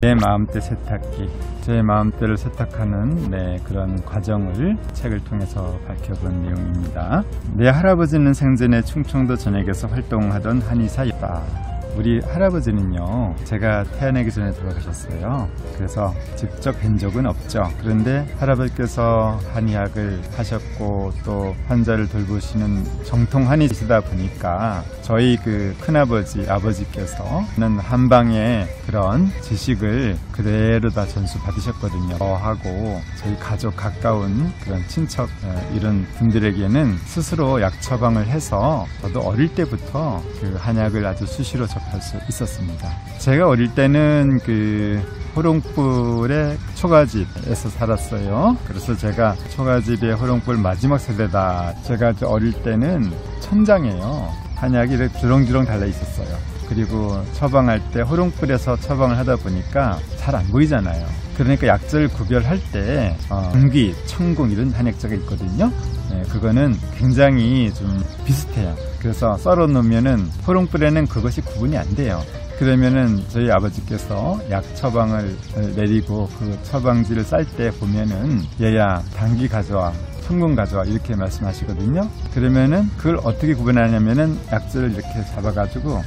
내 마음대 세탁기, 제 마음대를 세탁하는 그런 과정을 책을 통해서 밝혀본 내용입니다. 내 할아버지는 생전에 충청도 전역에서 활동하던 한의사였다. 우리 할아버지는요, 제가 태어나기 전에 돌아가셨어요. 그래서 직접 뵌 적은 없죠. 그런데 할아버지께서 한의학을 하셨고 또 환자를 돌보시는 정통 한의시다 보니까 저희 그 큰아버지, 아버지께서는 한방의 그런 지식을 그대로 다 전수 받으셨거든요. 하고 저희 가족 가까운 그런 친척 이런 분들에게는 스스로 약 처방을 해서 저도 어릴 때부터 그 한약을 아주 수시로 접할 수 있었습니다. 제가 어릴 때는 그 호롱불의 초가집에서 살았어요. 그래서 제가 초가집의 호롱불 마지막 세대다. 제가 어릴 때는 천장에요, 한약이 이렇게 주렁주렁 달려 있었어요. 그리고 처방할 때 호롱불에서 처방을 하다 보니까 잘 안 보이잖아요. 그러니까 약재를 구별할 때 당귀, 청궁 이런 한약재가 있거든요. 그거는 굉장히 좀 비슷해요. 그래서 썰어 놓으면은 호롱불에는 그것이 구분이 안 돼요. 그러면은 저희 아버지께서 약 처방을 내리고 그 처방지를 쌀 때 보면은 얘야 당귀 가져와, 청궁 가져와 이렇게 말씀하시거든요. 그러면은 그걸 어떻게 구분하냐면은 약재를 이렇게 잡아가지고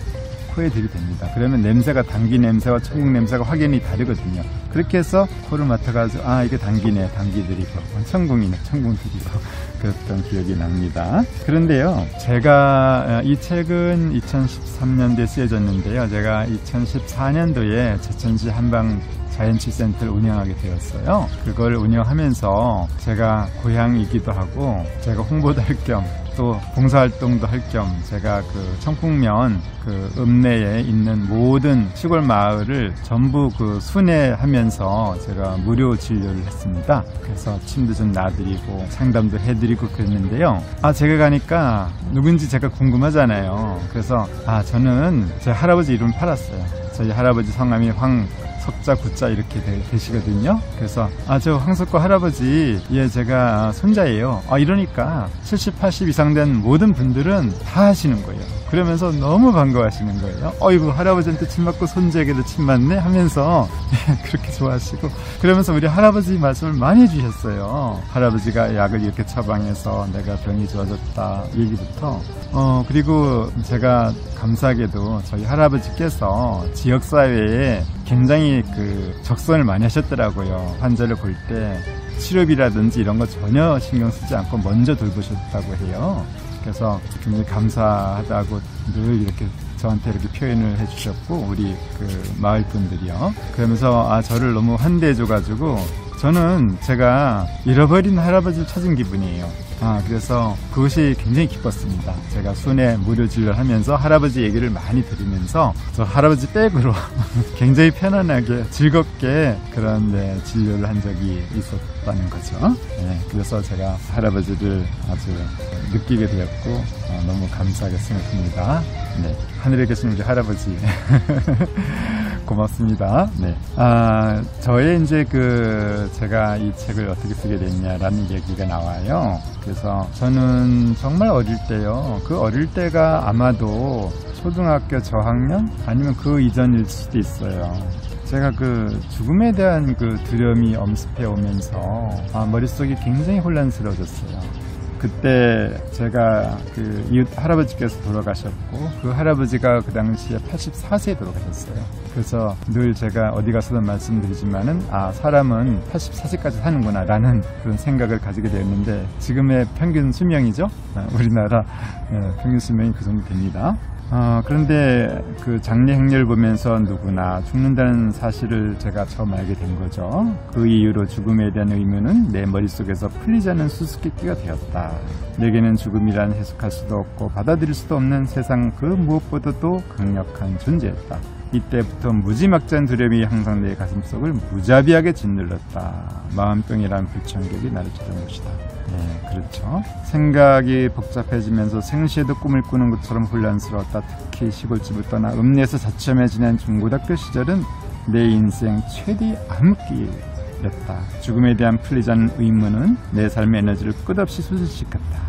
코에 들이댑니다. 그러면 냄새가 당귀 냄새와 청궁 냄새가 확연히 다르거든요. 그렇게 해서 코를 맡아가지고 이게 당귀네, 당귀 들이고, 청궁이네, 청궁 들이고 그랬던 기억이 납니다. 그런데요, 제가 이 책은 2013년도에 쓰여졌는데요, 제가 2014년도에 제천시 한방 자연치유센터를 운영하게 되었어요. 그걸 운영하면서 제가 고향이기도 하고 제가 홍보도 할 겸 또 봉사활동도 할 겸 제가 그 청풍면 그 읍내에 있는 모든 시골 마을을 전부 그 순회하면서 제가 무료 진료를 했습니다. 그래서 침도 좀 놔드리고 상담도 해드리고 그랬는데요. 제가 가니까 누군지 제가 궁금하잖아요. 그래서 저는 제 할아버지 이름 팔았어요. 저희 할아버지 성함이 석자 구자 이렇게 되시거든요. 그래서 저 황석구 할아버지, 제가 손자예요. 이러니까 70, 80 이상 된 모든 분들은 다 하시는 거예요. 그러면서 너무 반가워하시는 거예요. 어이구, 할아버지한테 침 맞고 손자에게도 침 맞네 하면서 그렇게 좋아하시고, 그러면서 우리 할아버지 말씀을 많이 해주셨어요. 할아버지가 약을 이렇게 처방해서 내가 병이 좋아졌다 얘기부터 그리고 제가 감사하게도 저희 할아버지께서 지역사회에 굉장히 그 적성을 많이 하셨더라고요. 환자를 볼 때 치료비라든지 이런 거 전혀 신경 쓰지 않고 먼저 돌보셨다고 해요. 그래서 굉장히 감사하다고 늘 이렇게 저한테 이렇게 표현을 해주셨고, 우리 그 마을 분들이요. 그러면서 저를 너무 환대해줘가지고 저는 제가 잃어버린 할아버지를 찾은 기분이에요. 그래서 그것이 굉장히 기뻤습니다. 제가 순회 무료 진료를 하면서 할아버지 얘기를 많이 들으면서 저 할아버지 백으로 굉장히 편안하게 즐겁게 그런 진료를 한 적이 있었다는 거죠. 그래서 제가 할아버지를 아주 느끼게 되었고 너무 감사하게 생각합니다. 하늘에 계신 우리 할아버지 고맙습니다. 저의 이제 제가 이 책을 어떻게 쓰게 됐냐라는 얘기가 나와요. 그래서 저는 정말 어릴 때요. 그 어릴 때가 아마도 초등학교 저학년 아니면 그 이전일 수도 있어요. 제가 그 죽음에 대한 그 두려움이 엄습해 오면서 머릿속이 굉장히 혼란스러워졌어요. 그때 제가 그 이웃 할아버지께서 돌아가셨고, 그 할아버지가 그 당시에 84세에 돌아가셨어요. 그래서 늘 제가 어디 가서도 말씀드리지만은 사람은 84세까지 사는구나 라는 그런 생각을 가지게 되었는데, 지금의 평균 수명이죠. 우리나라 평균 수명이 그 정도 됩니다. 그런데 그 장례 행렬 보면서 누구나 죽는다는 사실을 제가 처음 알게 된 거죠. 그 이후로 죽음에 대한 의문은 내 머릿속에서 풀리지 않는 수수께끼가 되었다. 내게는 죽음이란 해석할 수도 없고 받아들일 수도 없는 세상 그 무엇보다도 강력한 존재였다. 이때부터 무지막지한 두려움이 항상 내 가슴속을 무자비하게 짓눌렀다. 마음병이란 불청객이 나를 쫓아온 것이다. 그렇죠. 생각이 복잡해지면서 생시에도 꿈을 꾸는 것처럼 혼란스러웠다. 특히 시골집을 떠나 읍내에서 자취하며 지낸 중고등학교 시절은 내 인생 최대의 암흑기였다. 죽음에 대한 풀리지 않는 의문은 내 삶의 에너지를 끝없이 솟으시켰다.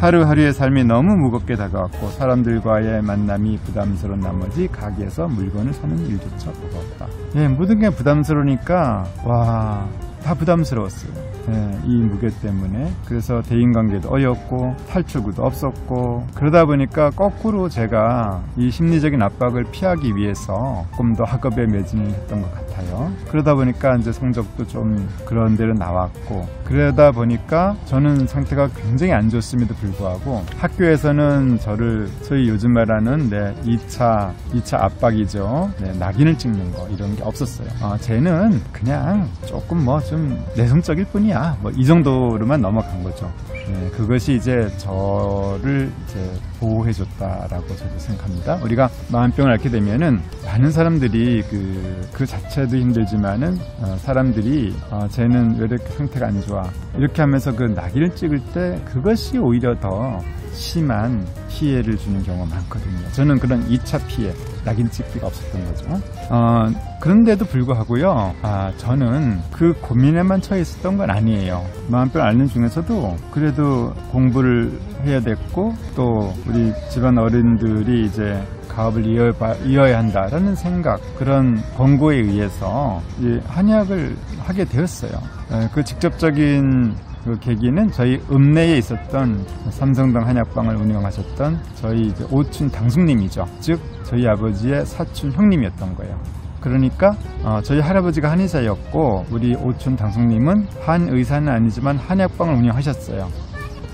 하루하루의 삶이 너무 무겁게 다가왔고 사람들과의 만남이 부담스러운 나머지 가게에서 물건을 사는 일조차 버거웠다. 예, 모든 게 부담스러우니까 와, 다 부담스러웠어요. 예, 이 무게 때문에. 그래서 대인관계도 어렵고 탈출구도 없었고, 그러다 보니까 거꾸로 제가 이 심리적인 압박을 피하기 위해서 조금 더 학업에 매진을 했던 것 같아요. 그러다 보니까 이제 성적도 좀 그런 데로 나왔고, 그러다 보니까 저는 상태가 굉장히 안 좋았음에도 불구하고 학교에서는 저를 소위 요즘 말하는 2차 압박이죠. 네, 낙인을 찍는 거 이런 게 없었어요. 쟤는 그냥 조금 뭐 좀 내성적일 뿐이야, 뭐 이 정도로만 넘어간 거죠. 네, 그것이 이제 저를 이제 보호해줬다라고 저도 생각합니다. 우리가 마음병을 앓게 되면은 많은 사람들이 그 자체도 힘들지만은 사람들이 쟤는 왜 이렇게 상태가 안 좋아 이렇게 하면서 그 낙인을 찍을 때 그것이 오히려 더 심한 피해를 주는 경우가 많거든요. 저는 그런 2차 피해, 낙인 찍기가 없었던 거죠. 그런데도 불구하고요, 저는 그 고민에만 처해 있었던 건 아니에요. 마음병 앓는 중에서도 그래도 공부를 해야 됐고, 또 우리 집안 어른들이 이제 가업을 이어야 한다라는 생각, 그런 권고에 의해서 한의학을 하게 되었어요. 그 직접적인 그 계기는 저희 읍내에 있었던 삼성동 한약방을 운영하셨던 저희 이제 오춘 당숙님이죠. 즉 저희 아버지의 사촌 형님이었던 거예요. 그러니까 저희 할아버지가 한의사였고 우리 오춘 당숙님은 한의사는 아니지만 한약방을 운영하셨어요.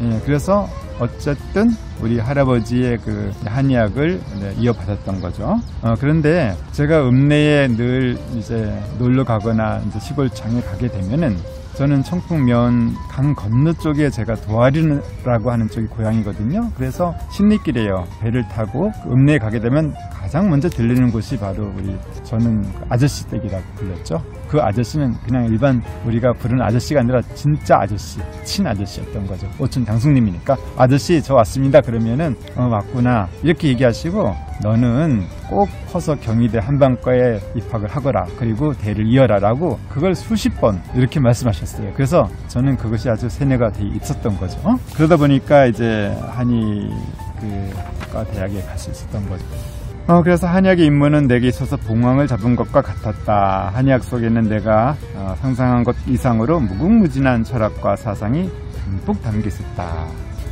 예, 그래서 어쨌든 우리 할아버지의 그 한의학을 이어받았던 거죠. 그런데 제가 읍내에 늘 이제 놀러 가거나 이제 시골장에 가게 되면은, 저는 청풍면 강 건너 쪽에 제가 도아리라고 하는 쪽이 고향이거든요. 그래서 신리길에요. 배를 타고 읍내에 가게 되면 가장 먼저 들리는 곳이 바로 저는 아저씨 댁이라고 불렸죠. 그 아저씨는 그냥 일반 우리가 부르는 아저씨가 아니라 진짜 아저씨, 친아저씨였던 거죠. 오춘 당숙님이니까 아저씨 저 왔습니다 그러면은 왔구나 이렇게 얘기하시고, 너는 꼭 커서 경희대 한방과에 입학을 하거라, 그리고 대를 이어라 라고 그걸 수십 번 이렇게 말씀하셨어요. 그래서 저는 그것이 아주 세뇌가 돼 있었던 거죠. 그러다 보니까 이제 한의과 대학에 갈 수 있었던 거죠. 그래서 한의학의 임무는 내게 있어서 봉황을 잡은 것과 같았다. 한의학 속에는 내가 상상한 것 이상으로 무궁무진한 철학과 사상이 듬뿍 담겨 있었다.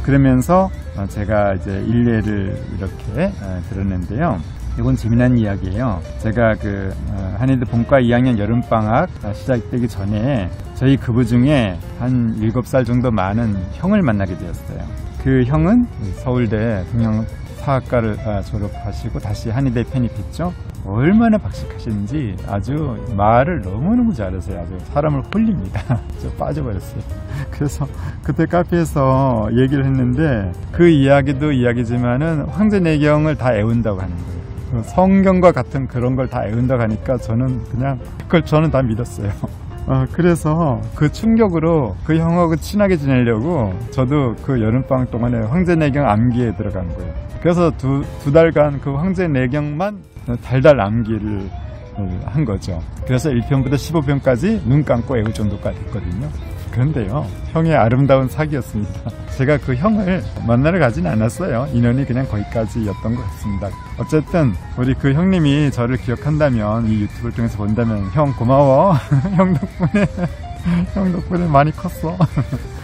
그러면서 제가 이제 일례를 이렇게 들었는데요. 이건 재미난 이야기예요. 제가 한의대 본과 2학년 여름방학 시작되기 전에 저희 그부 중에 한 7살 정도 많은 형을 만나게 되었어요. 그 형은 서울대 동양사학과를 졸업하시고 다시 한의대 편입했죠. 얼마나 박식하시는지 아주 말을 너무너무 잘하세요. 아주 사람을 홀립니다. 저 빠져버렸어요. 그래서 그때 카페에서 얘기를 했는데, 그 이야기도 이야기지만은 황제내경을 다 애운다고 하는 거예요. 성경과 같은 그런 걸 다 애운다고 하니까 저는 다 믿었어요. 그래서 그 충격으로 그 형하고 친하게 지내려고 저도 그 여름방학 동안에 황제내경 암기에 들어간 거예요. 그래서 두 달간 그 황제내경만 달달 암기를 한 거죠. 그래서 1편부터 15편까지 눈 감고 애울 정도까지 됐거든요. 그런데요, 형의 아름다운 사기였습니다. 제가 그 형을 만나러 가진 않았어요. 인연이 그냥 거기까지였던 것 같습니다. 어쨌든 우리 그 형님이 저를 기억한다면, 이 유튜브를 통해서 본다면 형 고마워. 형 덕분에 많이 컸어.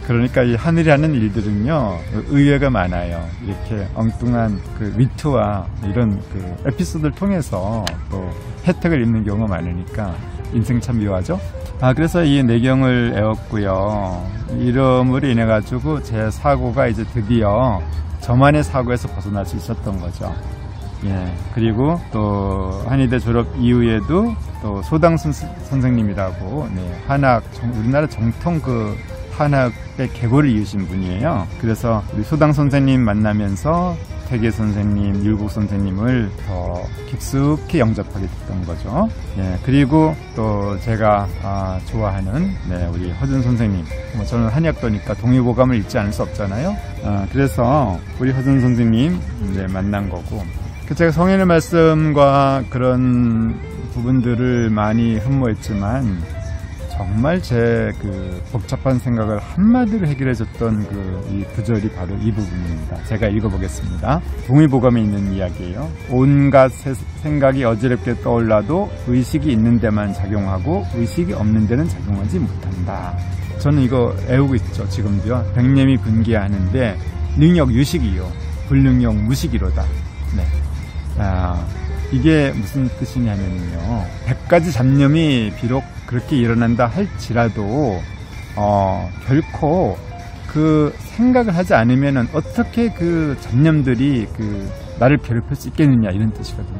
그러니까 이 하늘이라는 일들은요, 의외가 많아요. 이렇게 엉뚱한 그 위트와 이런 그 에피소드를 통해서 또 혜택을 입는 경우가 많으니까 인생 참 묘하죠. 그래서 이 내경을 애웠고요. 이름으로 인해 가지고 제 사고가 이제 드디어 저만의 사고에서 벗어날 수 있었던 거죠. 예, 그리고 또 한의대 졸업 이후에도 또 소당 선생님이라고, 한학, 우리나라 정통 한학의 계보를 이으신 분이에요. 그래서 우리 소당 선생님 만나면서 태계 선생님, 율곡 선생님을 더 깊숙이 영접하게 됐던 거죠. 예, 그리고 또 제가 좋아하는 우리 허준 선생님, 저는 한의학도니까 동의보감을 잊지 않을 수 없잖아요. 그래서 우리 허준 선생님 만난 거고, 제가 성인의 말씀과 그런 부분들을 많이 흠모했지만 정말 제 그 복잡한 생각을 한마디로 해결해줬던 이 구절이 바로 이 부분입니다. 제가 읽어보겠습니다. 동의보감에 있는 이야기예요. 온갖 생각이 어지럽게 떠올라도 의식이 있는 데만 작용하고 의식이 없는 데는 작용하지 못한다. 저는 이거 애우고 있죠. 지금도요. 백념이 분기하는데 능력 유식이요 불능력 무식이로다. 네. 이게 무슨 뜻이냐면요. 100가지 잡념이 비록 그렇게 일어난다 할지라도 결코 그 생각을 하지 않으면 어떻게 그 잡념들이 나를 괴롭힐 수 있겠느냐 이런 뜻이거든요.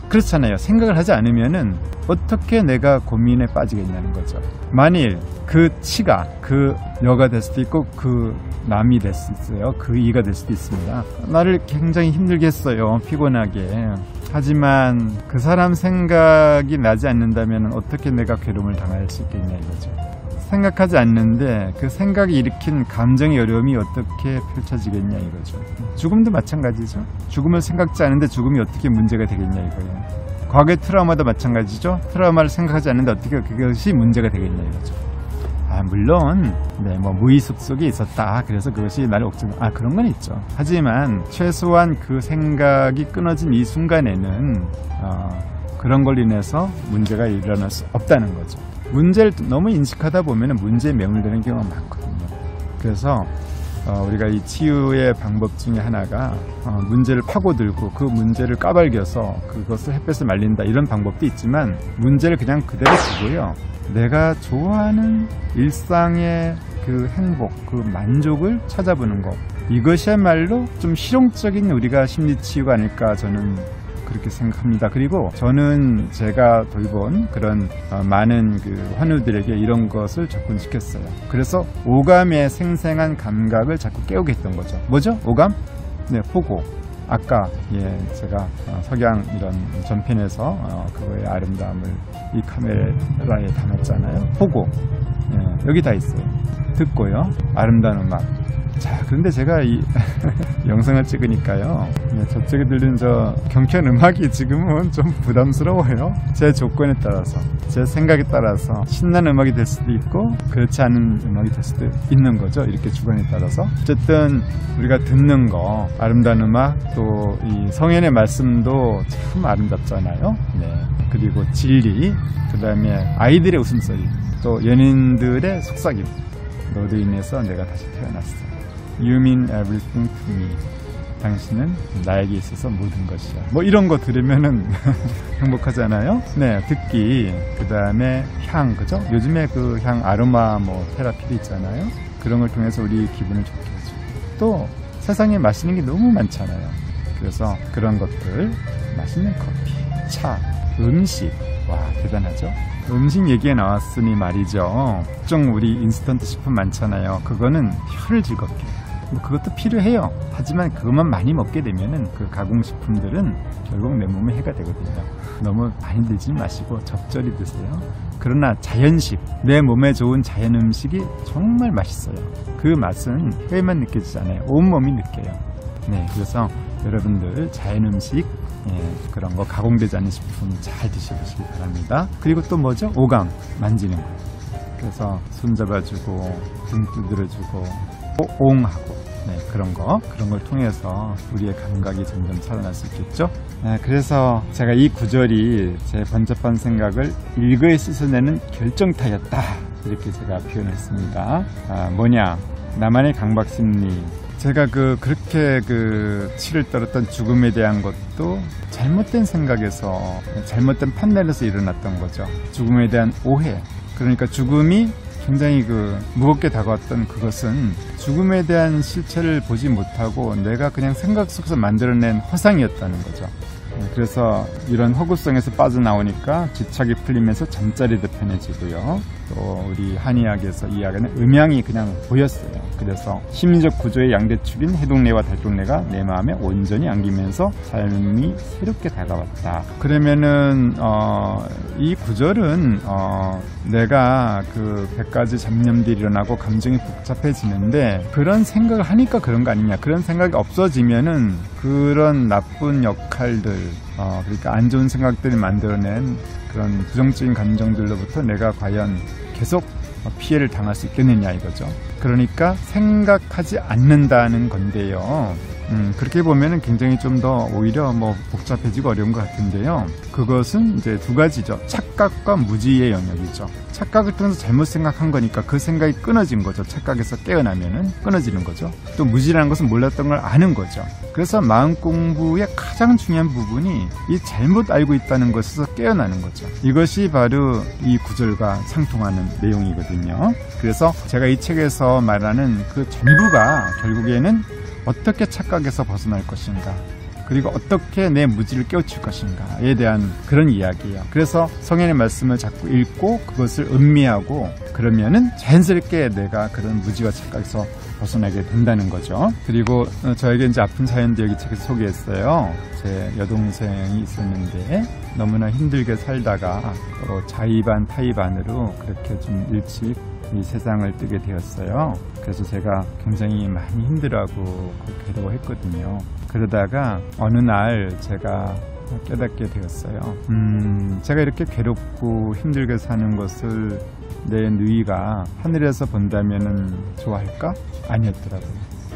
그렇잖아요. 생각을 하지 않으면은 어떻게 내가 고민에 빠지겠냐는 거죠. 만일 그 치가 그 여가 될 수도 있고 그 남이 될 수 있어요. 그 이가 될 수도 있습니다. 나를 굉장히 힘들게 했어요. 피곤하게. 하지만 그 사람 생각이 나지 않는다면 어떻게 내가 괴로움을 당할 수 있겠냐 이거죠. 생각하지 않는데 그 생각이 일으킨 감정의 어려움이 어떻게 펼쳐지겠냐 이거죠. 죽음도 마찬가지죠. 죽음을 생각지 않는데 죽음이 어떻게 문제가 되겠냐 이거예요. 과거의 트라우마도 마찬가지죠. 트라우마를 생각하지 않는데 어떻게 그것이 문제가 되겠냐 이거죠. 물론 무의식 속에 있었다. 그래서 그것이 나를 그런 건 있죠. 하지만 최소한 그 생각이 끊어진 이 순간에는 그런 걸로 인해서 문제가 일어날 수 없다는 거죠. 문제를 너무 인식하다 보면 문제에 매몰되는 경우가 많거든요. 그래서 우리가 이 치유의 방법 중에 하나가 문제를 파고들고 그 문제를 까발겨서 그것을 햇볕에 말린다 이런 방법도 있지만 문제를 그냥 그대로 두고요. 내가 좋아하는 일상의 그 행복, 그 만족을 찾아보는 것, 이것이야말로 좀 실용적인 우리가 심리치유가 아닐까 저는 그렇게 생각합니다. 그리고 저는 제가 돌본 그런 많은 그 환우들에게 이런 것을 접근시켰어요. 그래서 오감의 생생한 감각을 자꾸 깨우게 했던 거죠. 뭐죠? 오감? 네, 보고. 아까 제가 석양 이런 전편에서 그거의 아름다움을 이 카메라에 담았잖아요. 보고 여기 다 있어요. 듣고요. 아름다운 음악. 자, 그런데 제가 이 영상을 찍으니까요. 저쪽에 들리는 저 경쾌한 음악이 지금은 좀 부담스러워요. 제 조건에 따라서, 제 생각에 따라서 신나는 음악이 될 수도 있고 그렇지 않은 음악이 될 수도 있는 거죠. 이렇게 주관에 따라서. 어쨌든 우리가 듣는 거, 아름다운 음악, 또 이 성현의 말씀도 참 아름답잖아요. 네. 그리고 진리, 그 다음에 아이들의 웃음소리, 또 연인들의 속삭임. 너로 인해서 내가 다시 태어났어. You mean everything to me. 당신은 나에게 있어서 모든 것이야. 뭐 이런 거 들으면은 행복하잖아요. 네, 듣기. 그 다음에 향, 그죠? 요즘에 그 향 아로마 테라피도 있잖아요. 그런 걸 통해서 우리 기분을 좋게 해주고. 또 세상에 맛있는 게 너무 많잖아요. 그래서 그런 것들, 맛있는 커피, 차, 음식. 와, 대단하죠? 음식 얘기가 나왔으니 말이죠. 좀 우리 인스턴트 식품 많잖아요. 그거는 혀를 즐겁게. 그것도 필요해요. 하지만 그것만 많이 먹게 되면은 그 가공식품들은 결국 내 몸에 해가 되거든요. 너무 많이 드지 마시고 적절히 드세요. 그러나 자연식, 내 몸에 좋은 자연 음식이 정말 맛있어요. 그 맛은 혀에만 느껴지지 않아요. 온몸이 느껴요. 네, 그래서 여러분들 자연 음식, 그런 거 가공되지 않은 식품 잘 드셔보시기 바랍니다. 그리고 또 뭐죠? 오감, 만지는 거. 그래서 손잡아주고 등 두드려주고 옹하고 그런 걸 통해서 우리의 감각이 점점 살아날 수 있겠죠. 그래서 제가 이 구절이 제 번잡한 생각을 일거에 씻어내는 결정타였다, 이렇게 제가 표현했습니다. 뭐냐, 나만의 강박심리. 제가 그렇게 치를 떨었던 죽음에 대한 것도 잘못된 생각에서, 잘못된 판단에서 일어났던 거죠. 죽음에 대한 오해. 그러니까 죽음이 굉장히 무겁게 다가왔던 그것은 죽음에 대한 실체를 보지 못하고 내가 그냥 생각 속에서 만들어낸 허상이었다는 거죠. 그래서 이런 허구성에서 빠져나오니까 집착이 풀리면서 잠자리도 편해지고요. 또 우리 한의학에서 이야기하는 음양이 그냥 보였어요. 그래서 심리적 구조의 양대축인 해동내와 달동내가 내 마음에 온전히 안기면서 삶이 새롭게 다가왔다. 그러면은 이 구절은 내가 100가지 잡념들이 일어나고 감정이 복잡해지는데 그런 생각을 하니까 그런 거 아니냐, 그런 생각이 없어지면은 그런 나쁜 역할들, 그러니까 안 좋은 생각들이 만들어낸 그런 부정적인 감정들로부터 내가 과연 계속 피해를 당할 수 있겠느냐 이거죠. 그러니까 생각하지 않는다는 건데요. 그렇게 보면은 굉장히 좀 더 오히려 복잡해지고 어려운 것 같은데요. 그것은 이제 두 가지죠. 착각과 무지의 영역이죠. 착각을 통해서 잘못 생각한 거니까 그 생각이 끊어진 거죠. 착각에서 깨어나면은 끊어지는 거죠. 또 무지라는 것은 몰랐던 걸 아는 거죠. 그래서 마음 공부의 가장 중요한 부분이 이 잘못 알고 있다는 것에서 깨어나는 거죠. 이것이 바로 이 구절과 상통하는 내용이거든요. 그래서 제가 이 책에서 말하는 그 전부가 결국에는 어떻게 착각에서 벗어날 것인가, 그리고 어떻게 내 무지를 깨우칠 것인가에 대한 그런 이야기예요. 그래서 성현의 말씀을 자꾸 읽고 그것을 음미하고 그러면은 자연스럽게 내가 그런 무지와 착각에서 벗어나게 된다는 거죠. 그리고 저에게 이제 아픈 사연도 여기 책에서 소개했어요. 제 여동생이 있었는데 너무나 힘들게 살다가 자의반 타의반으로 그렇게 좀 일찍 이 세상을 뜨게 되었어요. 그래서 제가 굉장히 많이 힘들어하고 괴로워했거든요. 그러다가 어느 날 제가 깨닫게 되었어요. 제가 이렇게 괴롭고 힘들게 사는 것을 내 누이가 하늘에서 본다면은 좋아할까? 아니었더라고요.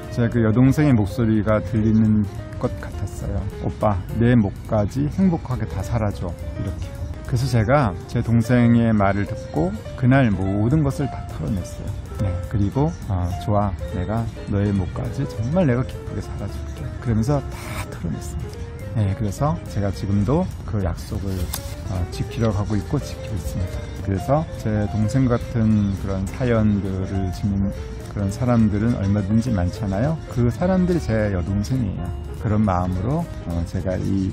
제가 그 여동생의 목소리가 들리는 것 같았어요. 오빠, 내 목까지 행복하게 다 살아줘. 이렇게. 그래서 제가 제 동생의 말을 듣고 그날 모든 것을 다 털어냈어요. 네, 그리고 좋아, 내가 너의 목까지 정말 내가 기쁘게 살아줄게. 그러면서 다 털어냈습니다. 네, 그래서 제가 지금도 그 약속을 지키려 하고 있고 지키고 있습니다. 그래서 제 동생 같은 그런 사연들을 지닌 그런 사람들은 얼마든지 많잖아요. 그 사람들이 제 여동생이에요. 그런 마음으로 제가 이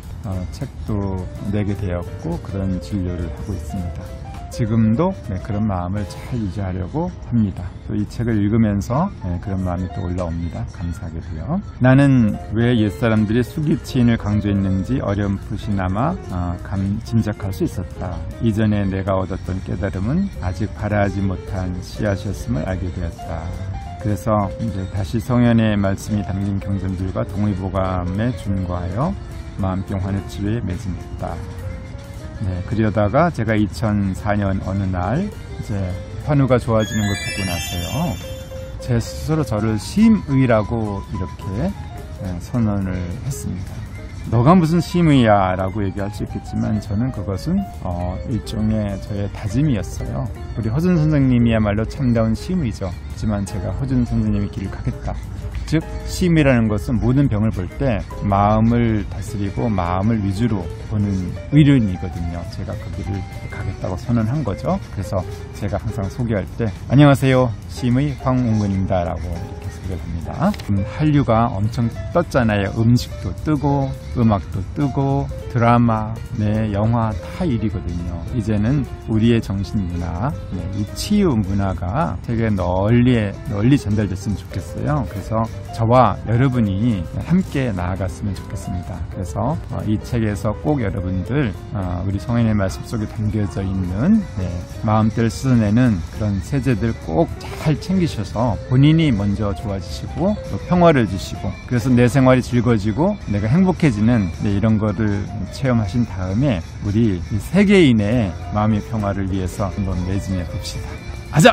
책도 내게 되었고 그런 진료를 하고 있습니다. 지금도 그런 마음을 잘 유지하려고 합니다. 또 이 책을 읽으면서 그런 마음이 또 올라옵니다. 감사하게도요. 나는 왜 옛사람들이 수기치인을 강조했는지 어렴풋이나마 짐작할 수 있었다. 이전에 내가 얻었던 깨달음은 아직 발하지 못한 씨앗이었음을 알게 되었다. 그래서 이제 다시 성현의 말씀이 담긴 경전들과 동의보감에 준거하여 마음병 환우치료에 매진했다. 네, 그러다가 제가 2004년 어느 날 이제 환우가 좋아지는 걸 보고 나서요, 제 스스로 저를 심의라고 이렇게 선언을 했습니다. 너가 무슨 심의야 라고 얘기할 수 있겠지만 저는 그것은 일종의 저의 다짐이었어요. 우리 허준 선생님이야말로 참다운 심의죠. 하지만 제가 허준 선생님의 길을 가겠다. 즉 심이라는 것은 모든 병을 볼 때 마음을 다스리고 마음을 위주로 보는 의륜이거든요. 제가 그 길을 가겠다고 선언한 거죠. 그래서 제가 항상 소개할 때 안녕하세요, 심의 황웅근입니다 라고 이렇게 소개를 합니다. 한류가 엄청 떴잖아요. 음식도 뜨고 음악도 뜨고 드라마, 영화 다 일이거든요. 이제는 우리의 정신문화, 이 치유 문화가 되게 널리 전달됐으면 좋겠어요. 그래서 저와 여러분이 함께 나아갔으면 좋겠습니다. 그래서 이 책에서 꼭 여러분들 우리 성현의 말씀 속에 담겨져 있는 마음대로 씻어내는 그런 세제들 꼭 잘 챙기셔서 본인이 먼저 좋아지시고 또 평화를 주시고 그래서 내 생활이 즐거워지고 내가 행복해지는 이런 거를 체험하신 다음에 우리 세계인의 마음의 평화를 위해서 한번 매진해 봅시다. 아자!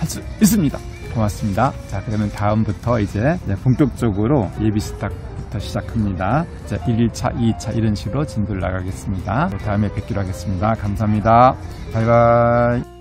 할 수 있습니다. 고맙습니다. 자, 그러면 다음부터 이제 본격적으로 예비 스탁부터 시작합니다. 자, 1일차, 2일차 이런 식으로 진도를 나가겠습니다. 다음에 뵙기로 하겠습니다. 감사합니다. 바이바이.